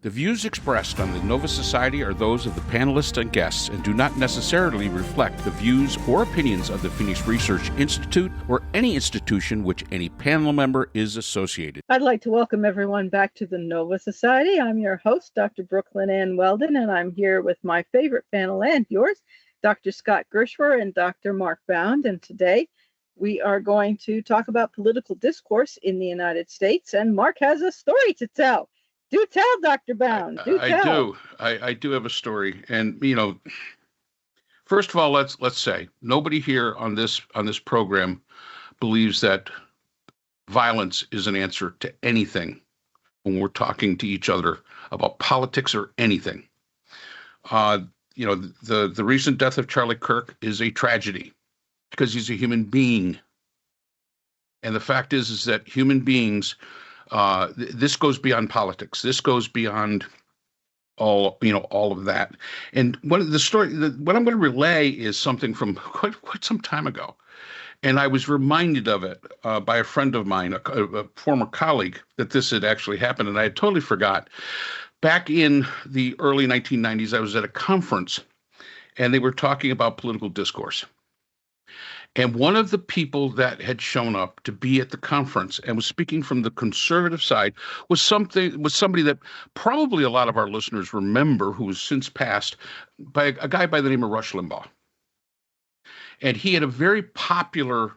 The views expressed on the Nova Society are those of the panelists and guests and do not necessarily reflect the views or opinions of the Phoenix Research Institute or any institution which any panel member is associated. I'd like to welcome everyone back to the Nova Society. I'm your host, Dr. Brooklyn Ann Weldon, and I'm here with my favorite panel and yours, Dr. Scott Gershwer and Dr. Mark Bound. And today we are going to talk about political discourse in the United States, and Mark has a story to tell. Do tell, Dr. Bound. Do tell. I do have a story. And, first of all, let's say nobody here on this program believes that violence is an answer to anything when we're talking to each other about politics or anything. The recent death of Charlie Kirk is a tragedy because he's a human being. And the fact is that human beings, this goes beyond politics. This goes beyond all of that. And one of the story, what I'm going to relay is something from quite some time ago. And I was reminded of it by a friend of mine, a former colleague, that this had actually happened. And I had totally forgot. Back in the early 1990s, I was at a conference and they were talking about political discourse. And one of the people that had shown up to be at the conference and was speaking from the conservative side was somebody that probably a lot of our listeners remember, who has since passed, by a guy by the name of Rush Limbaugh. And he had a very popular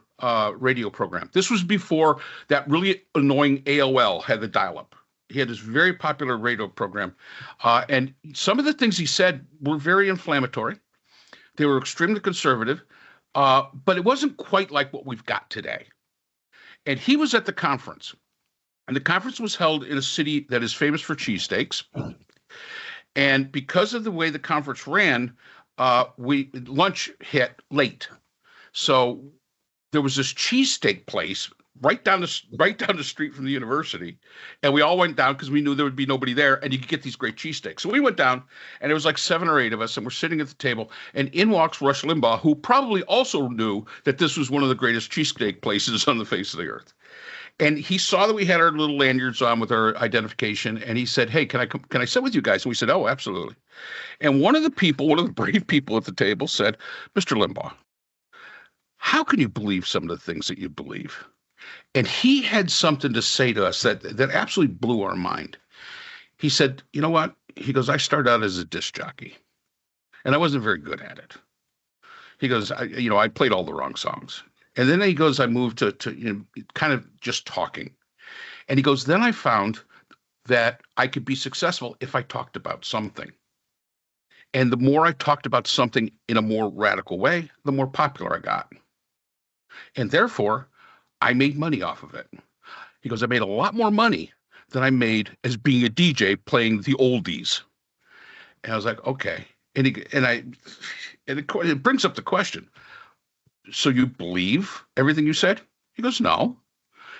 radio program. This was before that really annoying AOL had the dial-up. He had this very popular radio program. And some of the things he said were very inflammatory. They were extremely conservative. But it wasn't quite like what we've got today. And he was at the conference. And the conference was held in a city that is famous for cheesesteaks. And because of the way the conference ran, lunch hit late. So there was this cheesesteak place right down the street from the university. And we all went down because we knew there would be nobody there and you could get these great cheesesteaks. So we went down and it was like 7 or 8 of us and we're sitting at the table and in walks Rush Limbaugh, who probably also knew that this was one of the greatest cheesesteak places on the face of the earth. And he saw that we had our little lanyards on with our identification and he said, "Hey, can I sit with you guys?" And we said, "Oh, absolutely." And one of the brave people at the table said, "Mr. Limbaugh, how can you believe some of the things that you believe?" And he had something to say to us that absolutely blew our mind. He said, "You know what?" He goes, "I started out as a disc jockey, and I wasn't very good at it." He goes, I played all the wrong songs. And then he goes, I moved to kind of just talking. And he goes, then I found that I could be successful if I talked about something. And the more I talked about something in a more radical way, the more popular I got. And therefore, I made money off of it. He goes, I made a lot more money than I made as being a DJ playing the oldies. And I was like, okay. And it brings up the question. So you believe everything you said? He goes, no.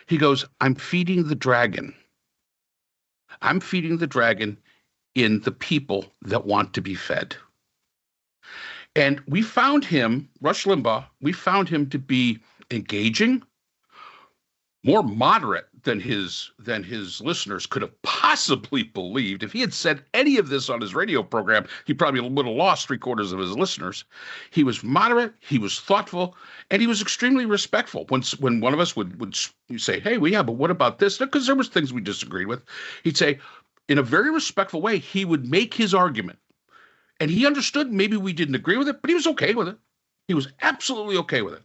He goes, I'm feeding the dragon. I'm feeding the dragon in the people that want to be fed. And we found him, Rush Limbaugh, we found him to be engaging, more moderate than his listeners could have possibly believed. If he had said any of this on his radio program, he probably would have lost 3/4 of his listeners. He was moderate, he was thoughtful, and he was extremely respectful. When one of us would say, "Hey, well, yeah, but what about this?" Because there was things we disagreed with. He'd say, in a very respectful way, he would make his argument. And he understood maybe we didn't agree with it, but he was okay with it. He was absolutely okay with it.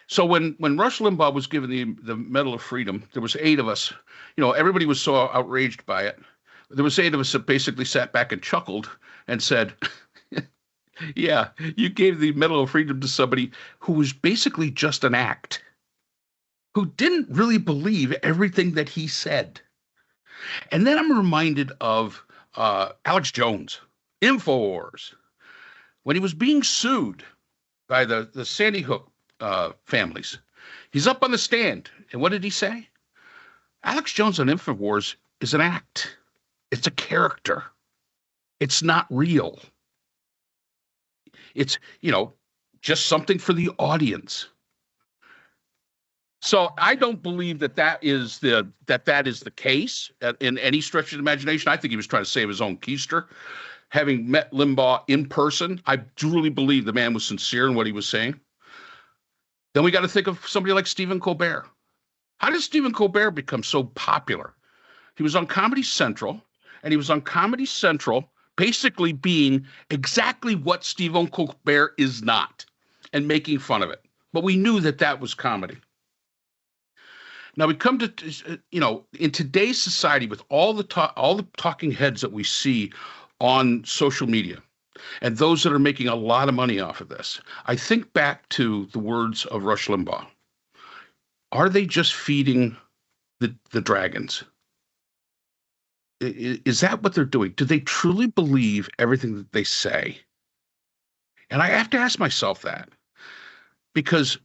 So when Rush Limbaugh was given the Medal of Freedom, there was 8 of us. Everybody was so outraged by it. There was 8 of us that basically sat back and chuckled and said, yeah, you gave the Medal of Freedom to somebody who was basically just an act, who didn't really believe everything that he said. And then I'm reminded of Alex Jones, InfoWars, when he was being sued by the Sandy Hook families. He's up on the stand. And what did he say? Alex Jones on InfoWars is an act. It's a character. It's not real. It's, just something for the audience. So I don't believe that is the case in any stretch of the imagination. I think he was trying to save his own keister. Having met Limbaugh in person, I truly believe the man was sincere in what he was saying. Then we got to think of somebody like Stephen Colbert. How did Stephen Colbert become so popular? He was on Comedy Central, and he was on Comedy Central basically being exactly what Stephen Colbert is not and making fun of it. But we knew that was comedy. Now we come to, in today's society with all the talking heads that we see on social media and those that are making a lot of money off of this, I think back to the words of Rush Limbaugh. Are they just feeding the dragons? Is that what they're doing? Do they truly believe everything that they say? And I have to ask myself that, because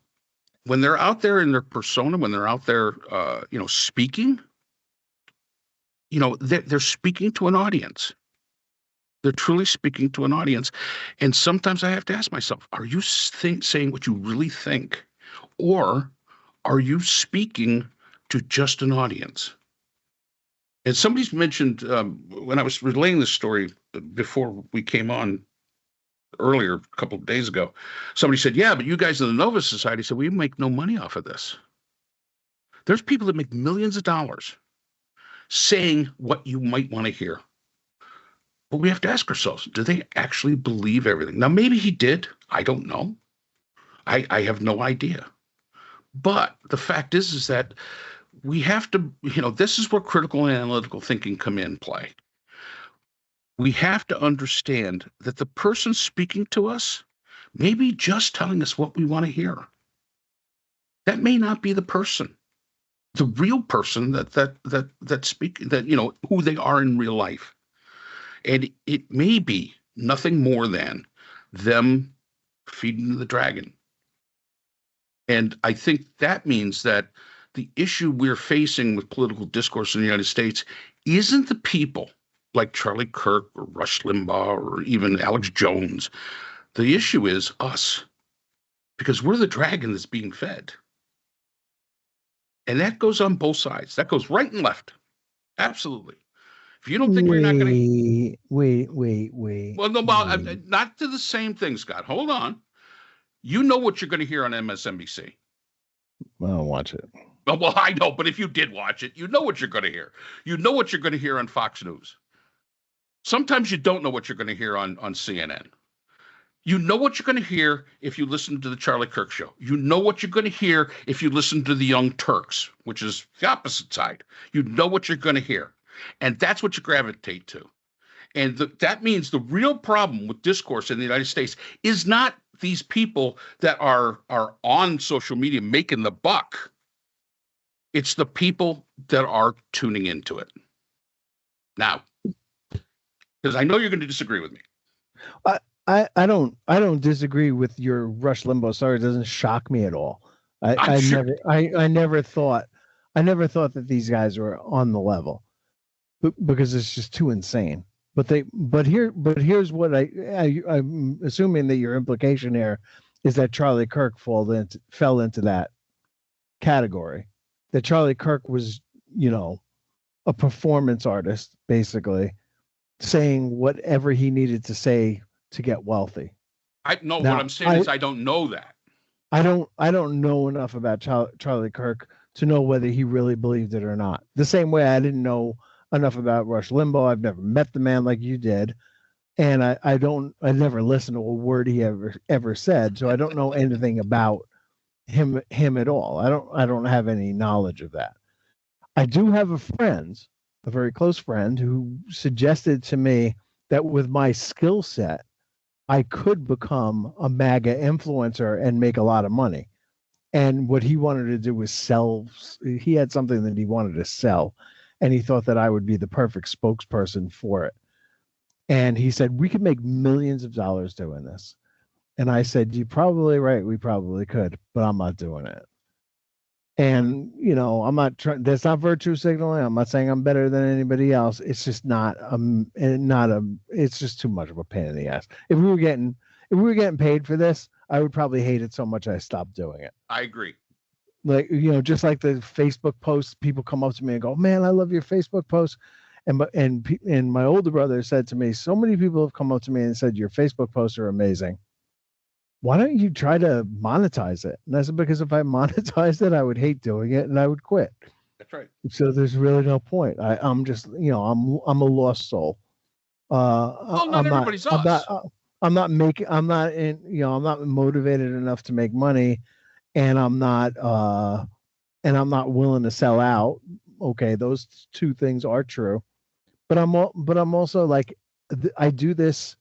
when they're out there in their persona, when they're out there, speaking, they're speaking to an audience. They're truly speaking to an audience. And sometimes I have to ask myself, are you saying what you really think? Or are you speaking to just an audience? And somebody's mentioned, when I was relaying this story before we came on earlier, a couple of days ago, somebody said, yeah, but you guys in the Nova Society said, we make no money off of this. There's people that make millions of dollars saying what you might want to hear. But we have to ask ourselves, do they actually believe everything? Now, maybe he did. I don't know. I have no idea. But the fact is that we have to, this is where critical and analytical thinking come in play. We have to understand that the person speaking to us may be just telling us what we want to hear. That may not be the person, the real person that speak, that, who they are in real life. And it may be nothing more than them feeding the dragon. And I think that means that the issue we're facing with political discourse in the United States isn't the people like Charlie Kirk or Rush Limbaugh or even Alex Jones. The issue is us, because we're the dragon that's being fed. And that goes on both sides. That goes right and left. Absolutely. If you don't think we're not going to... Wait. Well, no, not to the same thing, Scott. Hold on. You know what you're going to hear on MSNBC. I don't watch it. Well, I know, but if you did watch it, you know what you're going to hear. You know what you're going to hear on Fox News. Sometimes you don't know what you're going to hear on CNN. You know what you're going to hear if you listen to the Charlie Kirk show. You know what you're going to hear if you listen to the Young Turks, which is the opposite side. You know what you're going to hear. And that's what you gravitate to. And that means the real problem with discourse in the United States is not these people that are on social media making the buck. It's the people that are tuning into it. Now, because I know you're going to disagree with me. I don't disagree with your Rush Limbaugh story. It doesn't shock me at all. I never thought that these guys were on the level, because it's just too insane. But here's what I'm assuming that your implication here is that Charlie Kirk fell into that category. That Charlie Kirk was, a performance artist, basically, saying whatever he needed to say to get wealthy. What I'm saying is I don't know that. I don't know enough about Charlie Kirk to know whether he really believed it or not. The same way I didn't know enough about Rush Limbaugh. I've never met the man like you did. And I never listened to a word he ever said. So I don't know anything about him at all. I don't have any knowledge of that. I do have a very close friend, who suggested to me that with my skill set, I could become a MAGA influencer and make a lot of money. And what he wanted to do was sell. He had something that he wanted to sell, and he thought that I would be the perfect spokesperson for it. And he said, we could make millions of dollars doing this. And I said, you're probably right. We probably could, but I'm not doing it. And, I'm not trying, that's not virtue signaling. I'm not saying I'm better than anybody else. It's just it's just too much of a pain in the ass. If we were getting paid for this, I would probably hate it so much I stopped doing it. I agree. Like, just like the Facebook posts, people come up to me and go, "Man, I love your Facebook post." And my older brother said to me, "So many people have come up to me and said your Facebook posts are amazing. Why don't you try to monetize it?" And I said, "Because if I monetized it, I would hate doing it and I would quit. That's right. So there's really no point. I'm just, I'm a lost soul. Well, not everybody's us. I'm not making. I'm not in. I'm not motivated enough to make money, and I'm not. And I'm not willing to sell out. Okay, those two things are true, but I'm also like, I do this.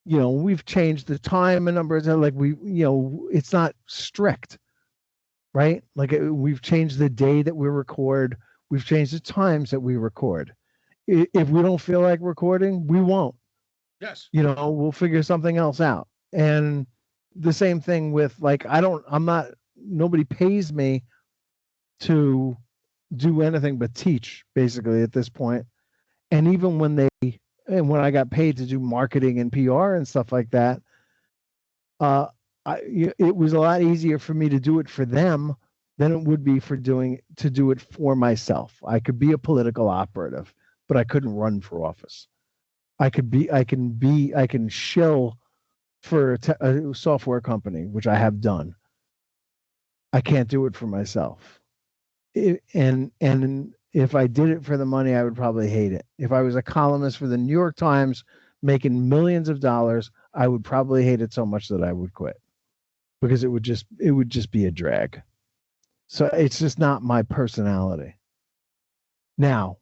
We've changed the time and numbers, and like it's not strict, right? Like we've changed the day that we record. We've changed the times that we record. If we don't feel like recording, we won't. Yes. We'll figure something else out. And the same thing with like, nobody pays me to do anything but teach basically at this point. And even when I got paid to do marketing and PR and stuff like that, it was a lot easier for me to do it for them than it would be to do it for myself. I could be a political operative, but I couldn't run for office. I can shill for a software company, which I have done. I can't do it for myself. And if I did it for the money, I would probably hate it. If I was a columnist for the New York Times making millions of dollars, I would probably hate it so much that I would quit, because it would just be a drag. So it's just not my personality. Now,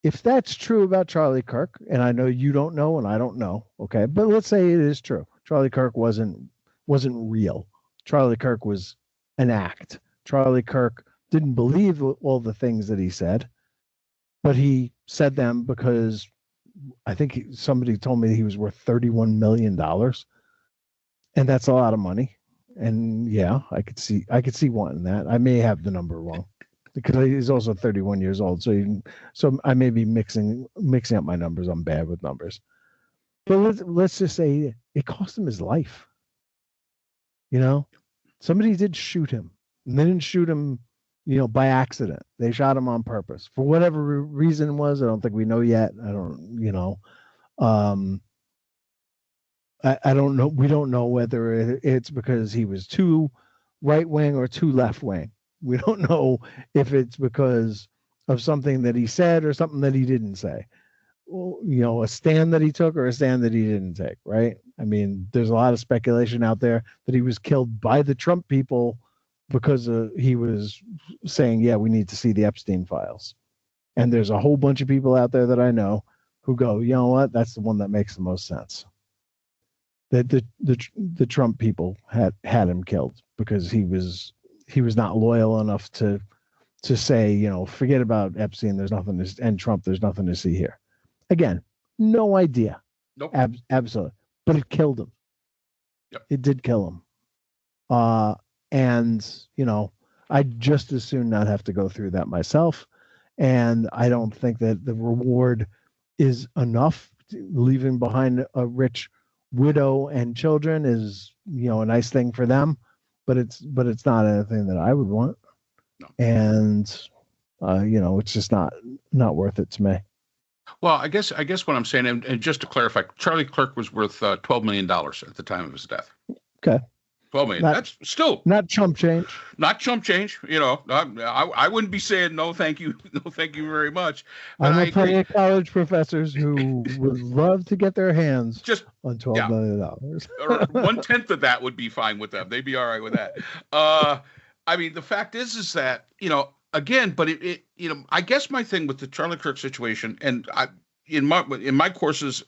if that's true about Charlie Kirk, and I know you don't know and I don't know, okay, but let's say it is true. Charlie Kirk wasn't real. Charlie Kirk was an act. Charlie Kirk didn't believe all the things that he said, but he said them because I think somebody told me he was worth $31 million, and that's a lot of money. And yeah, I could see wanting that. I may have the number wrong because he's also 31 years old. So I may be mixing up my numbers. I'm bad with numbers, but let's just say it cost him his life. Somebody did shoot him, and they didn't shoot him, by accident. They shot him on purpose for whatever reason it was. I don't think we know yet. I don't know. We don't know whether it's because he was too right wing or too left wing. We don't know if it's because of something that he said or something that he didn't say. A stand that he took or a stand that he didn't take, right? I mean, there's a lot of speculation out there that he was killed by the Trump people because he was saying, yeah, we need to see the Epstein files. And there's a whole bunch of people out there that I know who go, you know what? That's the one that makes the most sense. That the Trump people had him killed because he was not loyal enough to say, forget about Epstein. There's nothing and Trump. There's nothing to see here. Again, no idea. Nope. Absolutely. But it killed him. Yep. It did kill him. And I'd just as soon not have to go through that myself. And I don't think that the reward is enough. Leaving behind a rich widow and children is, a nice thing for them, but it's not anything that I would want. No. And it's just not worth it to me. Well, I guess what I'm saying, and just to clarify, Charlie Kirk was worth $12 million at the time of his death. Okay. 12 million. That's still not chump change. Not chump change. I wouldn't be saying no, thank you, very much. But I know plenty of college professors who would love to get their hands just on $12 million. Or 1/10 of that would be fine with them. They'd be all right with that. I mean, the fact is that again, but it I guess my thing with the Charlie Kirk situation, and in my courses,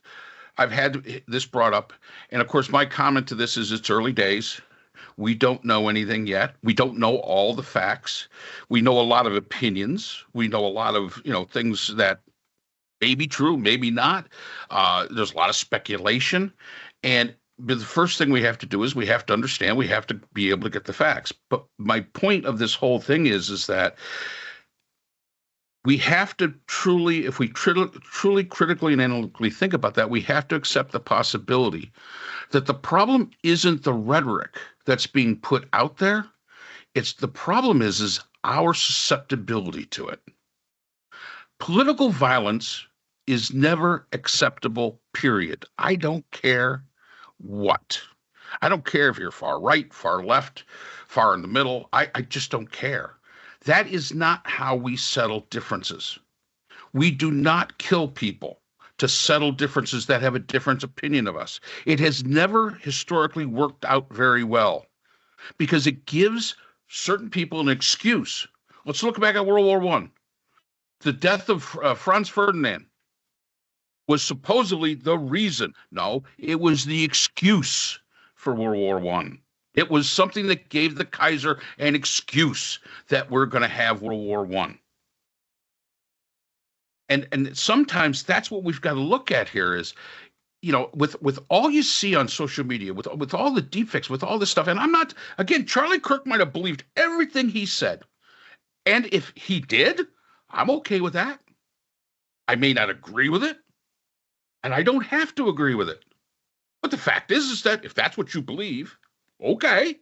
I've had this brought up, and of course, my comment to this is it's early days. We don't know anything yet. We don't know all the facts. We know a lot of opinions. We know a lot of, things that may be true, maybe not. There's a lot of speculation. But the first thing we have to do is we have to understand, we have to be able to get the facts. But my point of this whole thing is that we have to truly, if we truly critically and analytically think about that, we have to accept the possibility that the problem isn't the rhetoric that's being put out there. It's the problem is our susceptibility to it. Political violence is never acceptable, period. I don't care what. I don't care if you're far right, far left, far in the middle. I just don't care. That is not how we settle differences. We do not kill people to settle differences that have a different opinion of us. It has never historically worked out very well because it gives certain people an excuse. Let's look back at World War I. The death of Franz Ferdinand was supposedly the reason. No, it was the excuse for World War I. It was something that gave the Kaiser an excuse that we're going to have World War I. And sometimes that's what we've got to look at here is, with all you see on social media, with all the deepfakes, with all this stuff, and I'm not, again, Charlie Kirk might have believed everything he said. And if he did, I'm okay with that. I may not agree with it, and I don't have to agree with it. But the fact is that if that's what you believe, okay.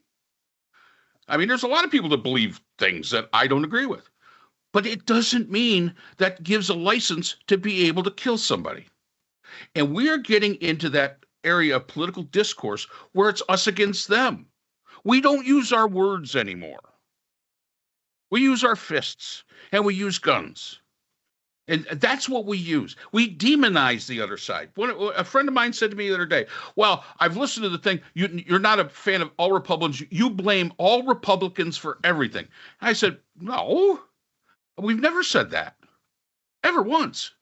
I mean, there's a lot of people that believe things that I don't agree with. But it doesn't mean that gives a license to be able to kill somebody. And we are getting into that area of political discourse where it's us against them. We don't use our words anymore. We use our fists and we use guns. And that's what we use. We demonize the other side. A friend of mine said to me the other day, well, I've listened to the thing. You're not a fan of all Republicans. You blame all Republicans for everything. I said, no, we've never said that. Ever once.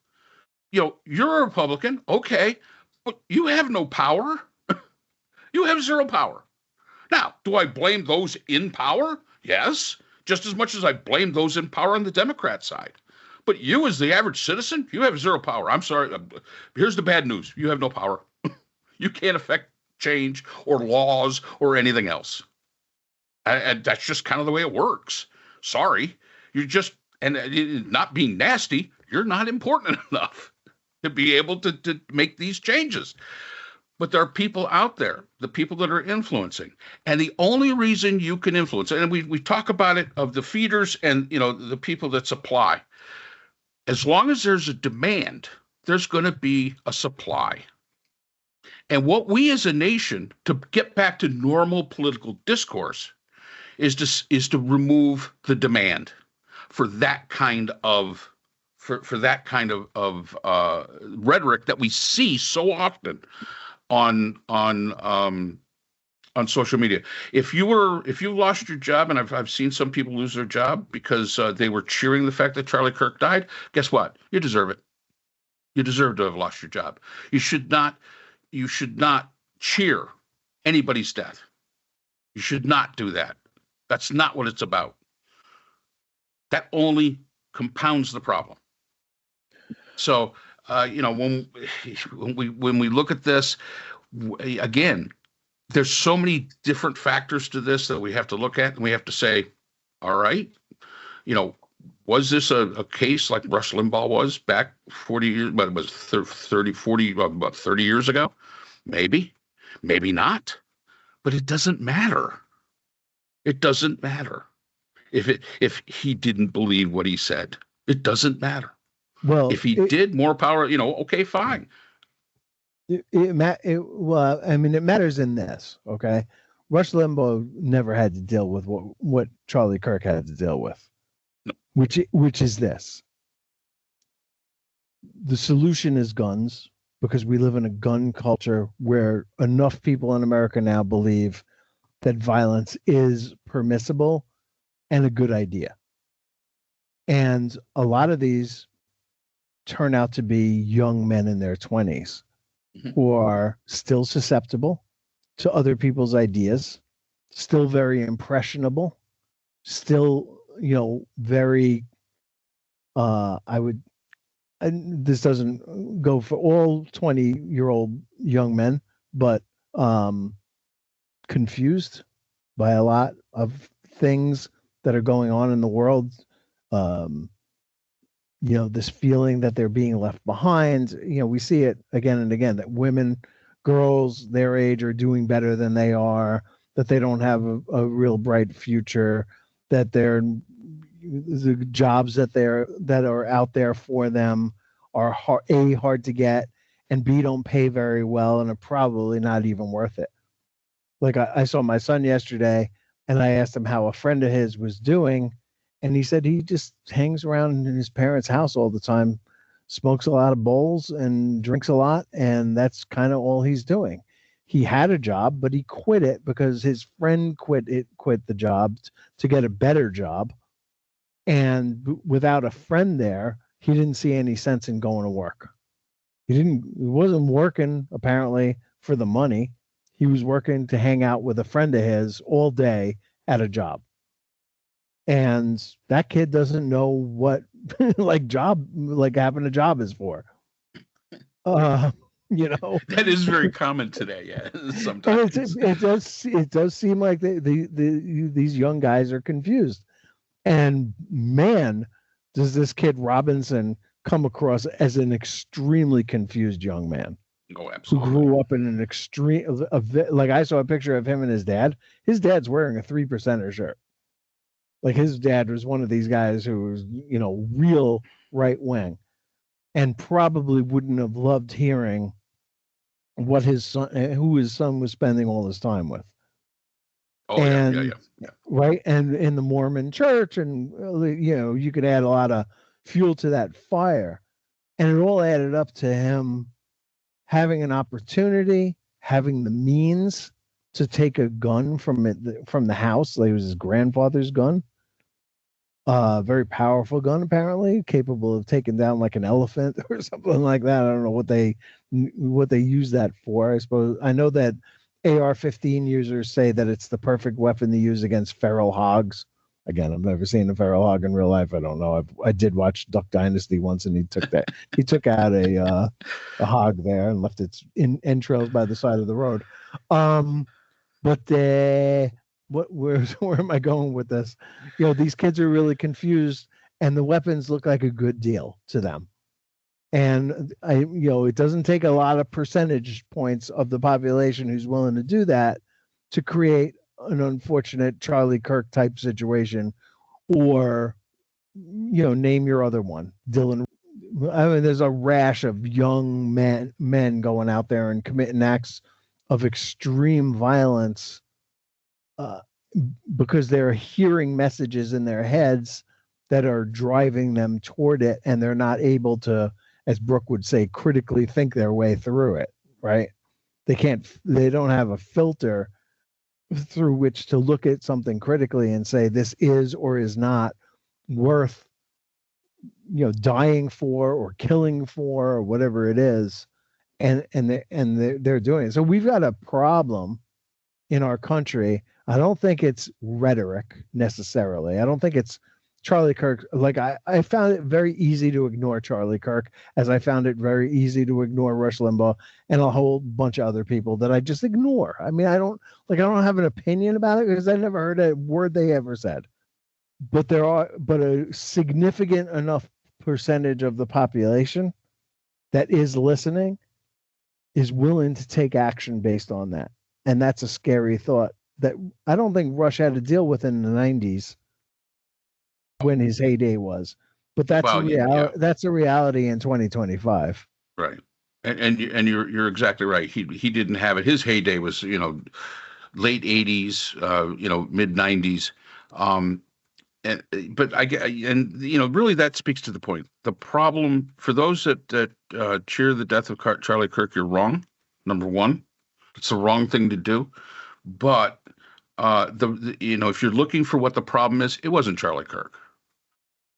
You're a Republican. Okay. But you have no power. You have zero power. Now, do I blame those in power? Yes. Just as much as I blame those in power on the Democrat side. But you, as the average citizen, you have zero power. I'm sorry. Here's the bad news. You have no power. You can't affect change or laws or anything else. And that's just kind of the way it works. Sorry. You're just, and not being nasty, you're not important enough to be able to make these changes. But there are people out there, the people that are influencing. And the only reason you can influence, and we talk about it of the feeders and, the people that supply. As long as there's a demand, there's going to be a supply. And what we as a nation, to get back to normal political discourse, is to remove the demand for that kind of rhetoric that we see so often on social media. If you lost your job, and I've seen some people lose their job because they were cheering the fact that Charlie Kirk died, guess what? You deserve it. You deserve to have lost your job. You should not cheer anybody's death. You should not do that. That's not what it's about. That only compounds the problem. So, when we look at this, again, there's so many different factors to this that we have to look at, and we have to say, all right, was this a case like Rush Limbaugh was back 40 years, but it was 30 years ago? Maybe not, but it doesn't matter. It doesn't matter if he didn't believe what he said. It doesn't matter. Well, if he did, more power, okay, fine. It matters in this, okay? Rush Limbaugh never had to deal with what Charlie Kirk had to deal with, no. which is this. The solution is guns, because we live in a gun culture where enough people in America now believe that violence is permissible and a good idea. And a lot of these turn out to be young men in their 20s who are still susceptible to other people's ideas, still very impressionable, still, very, this doesn't go for all 20-year-old young men, but confused by a lot of things that are going on in the world. This feeling that they're being left behind. We see it again and again, that girls their age are doing better than they are. that they don't have a real bright future, that the jobs that are out there for them are hard to get, and B, don't pay very well and are probably not even worth it. Like I saw my son yesterday, and I asked him how a friend of his was doing, and he said he just hangs around in his parents' house all the time, smokes a lot of bowls and drinks a lot, and that's kind of all he's doing. He had a job, but he quit it because his friend quit the job to get a better job. And without a friend there, he didn't see any sense in going to work. He wasn't working apparently for the money. He was working to hang out with a friend of his all day at a job. And that kid doesn't know what like having a job is for. That is very common today. Yeah, sometimes it does seem like these young guys are confused. And man, does this kid Robinson come across as an extremely confused young man. Oh, absolutely. Who grew up in an extreme, like I saw a picture of him and his dad. His dad's wearing a 3%er shirt. Like his dad was one of these guys who was, real right wing, and probably wouldn't have loved hearing who his son was spending all his time with. Oh, yeah. Right. And in the Mormon church, and you could add a lot of fuel to that fire, and it all added up to him having an opportunity, having the means to take a gun from the house. Like it was his grandfather's gun. Very powerful gun, apparently, capable of taking down like an elephant or something like that. I don't know what they use that for. I suppose I know that AR-15 users say that it's the perfect weapon to use against feral hogs. Again, I've never seen a feral hog in real life. I don't know. I did watch Duck Dynasty once, and he took out a hog there and left its entrails by the side of the road. Where am I going with this? These kids are really confused, and the weapons look like a good deal to them. And it doesn't take a lot of percentage points of the population who's willing to do that to create an unfortunate Charlie Kirk type situation, or name your other one, Dylan. I mean, there's a rash of young men going out there and committing acts of extreme violence because they're hearing messages in their heads that are driving them toward it, and they're not able to, as Brooke would say, critically think their way through it. Right? They don't have a filter through which to look at something critically and say this is or is not worth dying for or killing for or whatever it is, and they're doing it. So we've got a problem in our country. I don't think it's rhetoric necessarily. I don't think it's Charlie Kirk. Like I found it very easy to ignore Charlie Kirk, as I found it very easy to ignore Rush Limbaugh and a whole bunch of other people that I just ignore. I mean, I don't have an opinion about it because I never heard a word they ever said. But a significant enough percentage of the population that is listening is willing to take action based on that. And that's a scary thought that I don't think Rush had to deal with in the 90s when his heyday was. But that's that's a reality in 2025. Right. And you're exactly right. He didn't have it. His heyday was, late 80s, mid 90s. Really that speaks to the point. The problem for those that cheer the death of Charlie Kirk, you're wrong. Number one, it's the wrong thing to do. But if you're looking for what the problem is, it wasn't Charlie Kirk.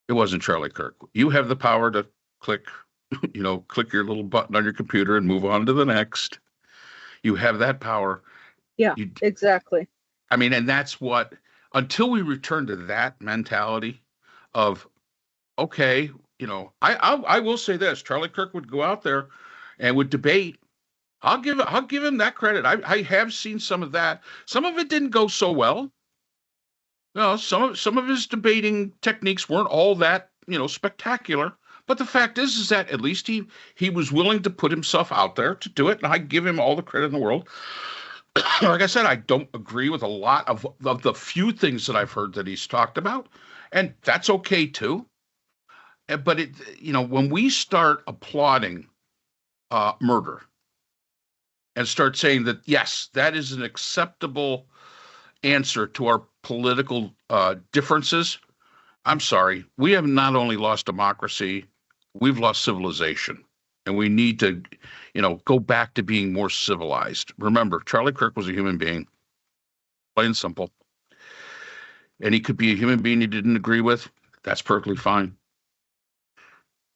It wasn't Charlie Kirk. You have the power to click your little button on your computer and move on to the next. You have that power. Yeah, exactly. I mean, and that's what, until we return to that mentality of, okay, I will say this, Charlie Kirk would go out there and would debate. I'll give him that credit. I have seen some of that. Some of it didn't go so well. Some of his debating techniques weren't all that, spectacular. But the fact is that at least he was willing to put himself out there to do it, and I give him all the credit in the world. like I said, I don't agree with a lot of the few things that I've heard that he's talked about, and that's okay too. But when we start applauding murder and start saying that yes, that is an acceptable answer to our political differences, I'm sorry, we have not only lost democracy, we've lost civilization. And we need to, go back to being more civilized. Remember, Charlie Kirk was a human being, plain and simple. And he could be a human being he didn't agree with. That's perfectly fine.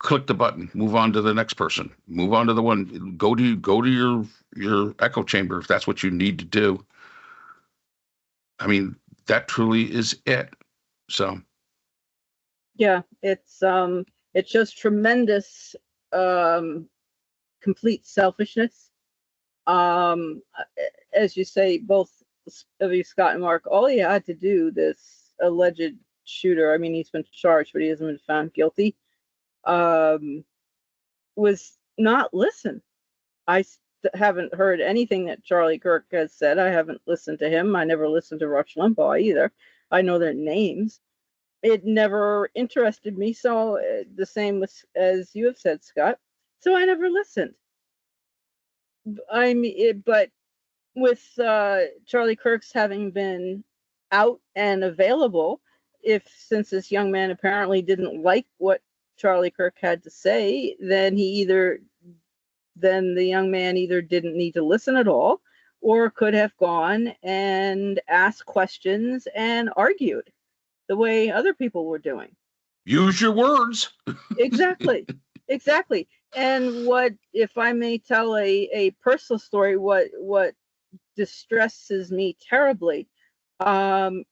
Click the button, move on to the next person, move on to the one, go to your echo chamber if that's what you need to do. I mean, that truly is it. So yeah, it shows tremendous complete selfishness. As you say, both of you, Scott and Mark, all he had to do, this alleged shooter, I mean, he's been charged, but he hasn't been found guilty, was not listen. I haven't heard anything that Charlie Kirk has said. I haven't listened to him. I never listened to Rush Limbaugh either. I know their names. It never interested me. So the same as you have said, Scott. So I never listened. But with Charlie Kirk's having been out and available, since this young man apparently didn't like what Charlie Kirk had to say, then the young man either didn't need to listen at all, or could have gone and asked questions and argued the way other people were doing. Use your words. Exactly. And what, if I may tell a personal story, what distresses me terribly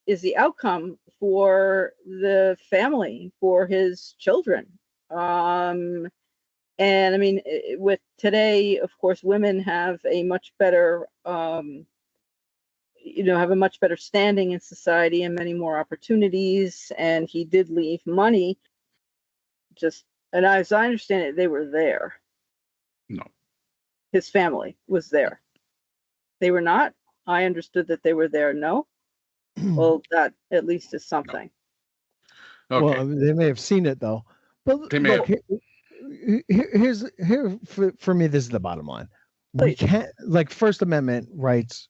is the outcome for the family, for his children. And I mean, with today, of course, women have a much better, have a much better standing in society and many more opportunities. And he did leave money. And as I understand it, they were there. No. His family was there. They were not? I understood that they were there. No? Well, that at least is something. No. Okay. Well, they may have seen it though. But They may look, here for me, this is the bottom line. We can't, like, First Amendment rights,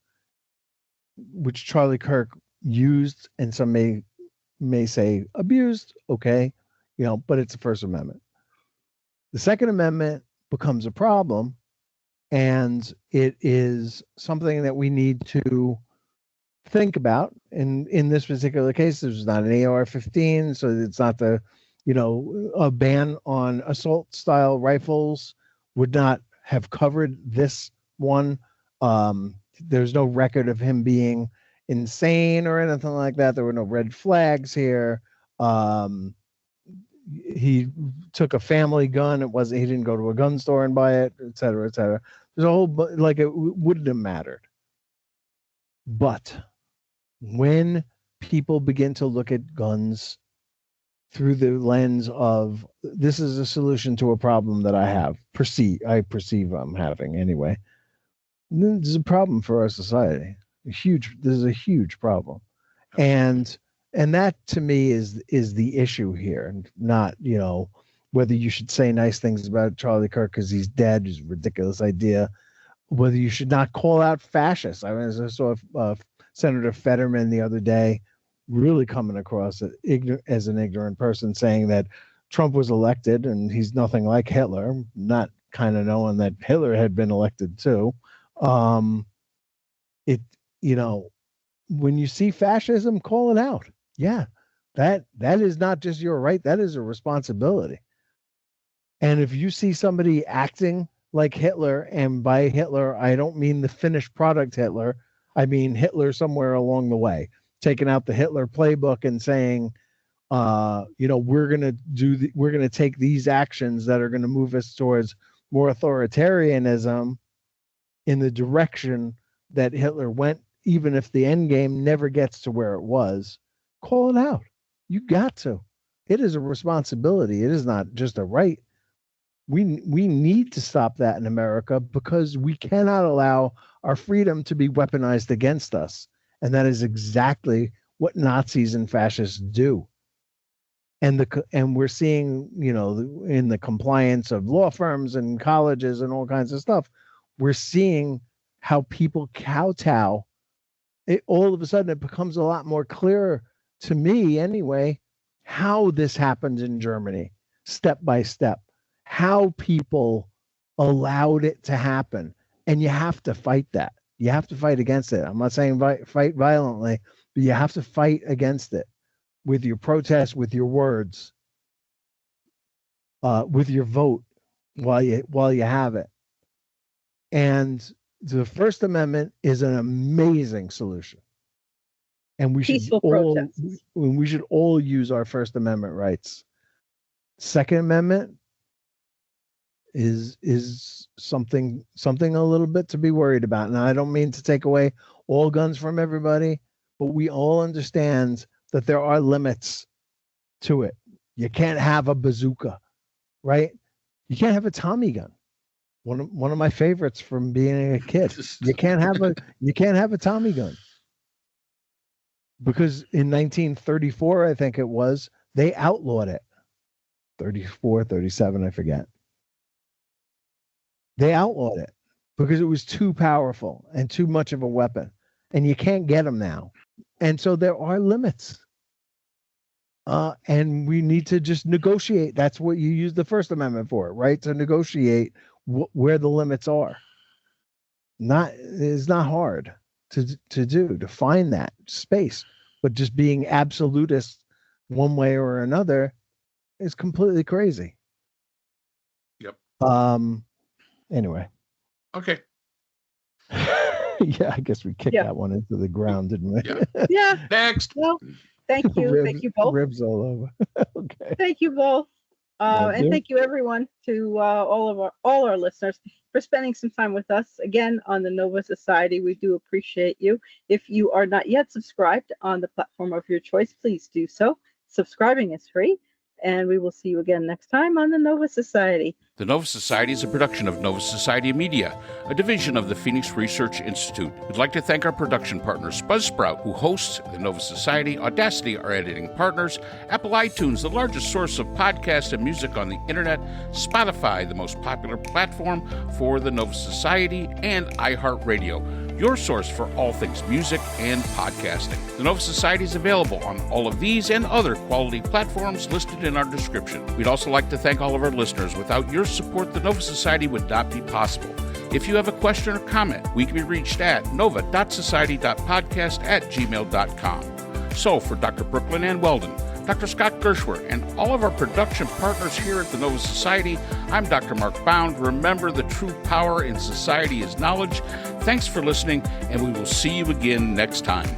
which Charlie Kirk used, and some may say abused, okay, but it's the First Amendment. The Second Amendment becomes a problem, and it is something that we need to think about. And in this particular case, there's not an AR-15, so it's not a ban on assault style rifles would not have covered this one. There's no record of him being insane or anything like that. There were no red flags here. He took a family gun. He didn't go to a gun store and buy it, et cetera, et cetera. There's a whole, it wouldn't have mattered. But when people begin to look at guns through the lens of, this is a solution to a problem that I perceive I'm having anyway, this is a problem for our society. This is a huge problem. And that to me is the issue here, and not, whether you should say nice things about Charlie Kirk because he's dead is a ridiculous idea. Whether you should not call out fascists. I mean, I saw Senator Fetterman the other day really coming across as an ignorant person, saying that Trump was elected and he's nothing like Hitler, not kind of knowing that Hitler had been elected too. When you see fascism, call it out. Yeah, that is not just your right, that is a responsibility. And if you see somebody acting like Hitler, and by Hitler, I don't mean the finished product Hitler, I mean Hitler somewhere along the way, taking out the Hitler playbook and saying, we're going to take these actions that are going to move us towards more authoritarianism in the direction that Hitler went, even if the end game never gets to where it was. Call it out. You got to. It is a responsibility. It is not just a right. We need to stop that in America, because we cannot allow our freedom to be weaponized against us. And that is exactly what Nazis and fascists do. And we're seeing, in the compliance of law firms and colleges and all kinds of stuff, we're seeing how people kowtow. All of a sudden, it becomes a lot more clear to me, anyway, how this happened in Germany, step by step, how people allowed it to happen. And you have to fight that. You have to fight against it. I'm not saying fight violently, but you have to fight against it with your protest, with your words, with your vote while you have it. And the First Amendment is an amazing solution, and we should all use our First Amendment rights. Second Amendment is something a little bit to be worried about. Now, I don't mean to take away all guns from everybody, but we all understand that there are limits to it. You can't have a bazooka, right? You can't have a Tommy gun. One of my favorites from being a kid. You can't have a Tommy gun, because in 1934, I think it was, they outlawed it. 34, 37, I forget. They outlawed it because it was too powerful and too much of a weapon, and you can't get them now. And so there are limits, and we need to just negotiate. That's what you use the First Amendment for, right? To negotiate where the limits are. It's not hard to find that space, but just being absolutist one way or another is completely crazy. Yep. Anyway. Okay. Yeah, I guess we kicked that one into the ground, didn't we? Yeah. Next. Well, thank you. Thank you both. Ribs all over. Okay. Thank you both. And thank you, everyone, to all our listeners for spending some time with us again on the Nova Society. We do appreciate you. If you are not yet subscribed on the platform of your choice, please do so. Subscribing is free. And we will see you again next time on the Nova Society. The Nova Society is a production of Nova Society Media, a division of the Phoenix Research Institute. We'd like to thank our production partners, Buzzsprout, who hosts the Nova Society, Audacity, our editing partners, Apple iTunes, the largest source of podcasts and music on the internet, Spotify, the most popular platform for the Nova Society, and iHeartRadio, your source for all things music and podcasting. The Nova Society is available on all of these and other quality platforms listed in our description. We'd also like to thank all of our listeners. Without your support, the Nova Society would not be possible. If you have a question or comment, we can be reached at nova.society.podcast@gmail.com. So for Dr. Brooklyn Ann Weldon, Dr. Scott Gershwer, and all of our production partners here at the Nova Society, I'm Dr. Mark Bound. Remember, the true power in society is knowledge. Thanks for listening, and we will see you again next time.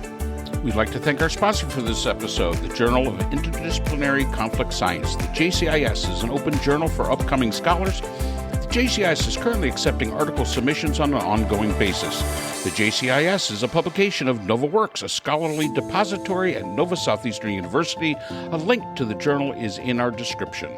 We'd like to thank our sponsor for this episode, the Journal of Interdisciplinary Conflict Science. The JCIS is an open journal for upcoming scholars. The JCIS is currently accepting article submissions on an ongoing basis. The JCIS is a publication of NovaWorks, a scholarly depository at Nova Southeastern University. A link to the journal is in our description.